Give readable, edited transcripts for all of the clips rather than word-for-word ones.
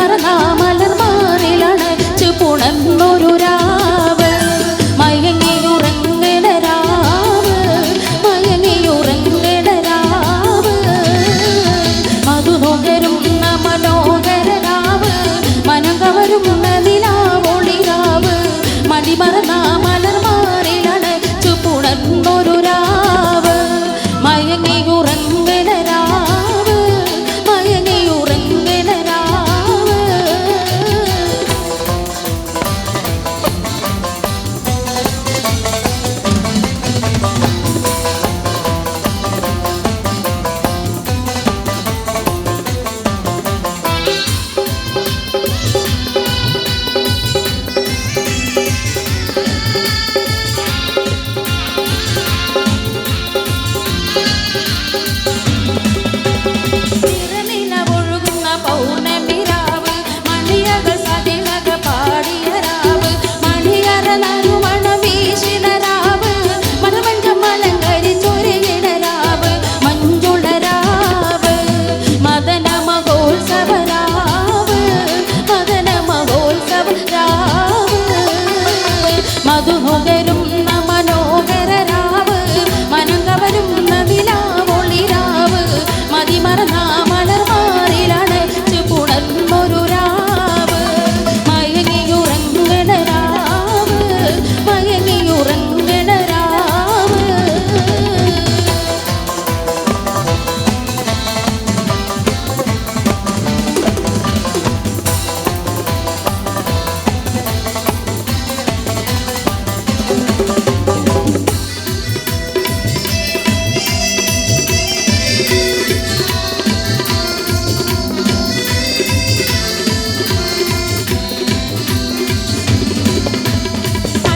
മതിമറന്ന മലർമാറിലണച്ചു പുണർന്നൊരു രാവ് മയങ്ങിയുറങ്ങണ രാവ് മയങ്ങിയുറങ്ങണ രാവ് മധുനുകരുന്ന മനോഹര രാവ് മനം കവരുന്ന നിലാവൊളിരാവ് മതിമറന്ന മലർമാറിലണച്ചു പുണർന്നൊരു രാവ് മയങ്ങിയുറങ്ങണ രാവ് മയങ്ങിയുറങ്ങണ രാവ് മധുനുകരുന്ന മനോഹര രാവ് മനം കവരുന്ന നിലാവൊളിരാവ് മതിമറന്ന മലർമാറിലണച്ചു പുണർന്നൊരു രാവ് മയങ്ങിയുറങ്ങണ രാവ് മയങ്ങിയുറങ്ങണ രാവ്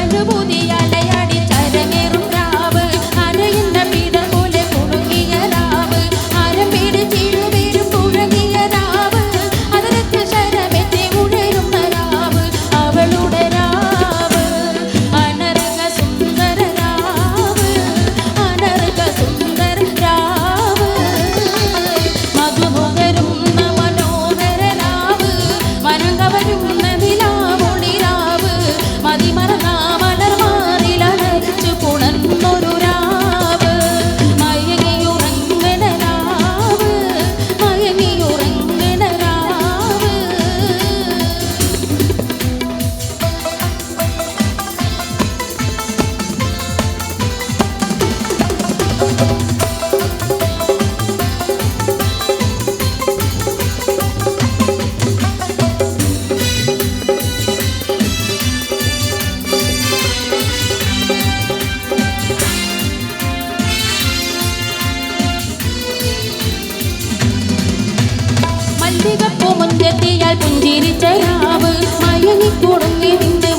അനുഭൂതിയലയടി ചരമേറും രാവ് അരയുന്ന പീഡ പോലെ കുണുങ്ങിയ രാവ് അരം പിടിച്ചിഴുവീരും പുഴങ്ങിയ രാവ് അതിരത്തിൽ ശരമെത്തി ഉഴരുന്ന രാവ് അവളുടെ രാവ് അനർഘ സുന്ദര രാവ് അനർഘ സുന്ദര രാവ് മധുനുകരുന്ന മനോഹര രാവ് മനം കവരുന്ന നിലാവൊളിരാവ് മതിമറന്ന മലർമാറിലണച്ചു പുണർന്നൊരു രാവ് മയങ്ങിയുറങ്ങണ രാവ് മയങ്ങിയുറങ്ങണ രാവ് മല്ലികപ്പൂ മുഞ്ചെത്തിയാൽ പുഞ്ചിരിച്ച രാവ് മയങ്ങിക്കുടുങ്ങി നിന്റെ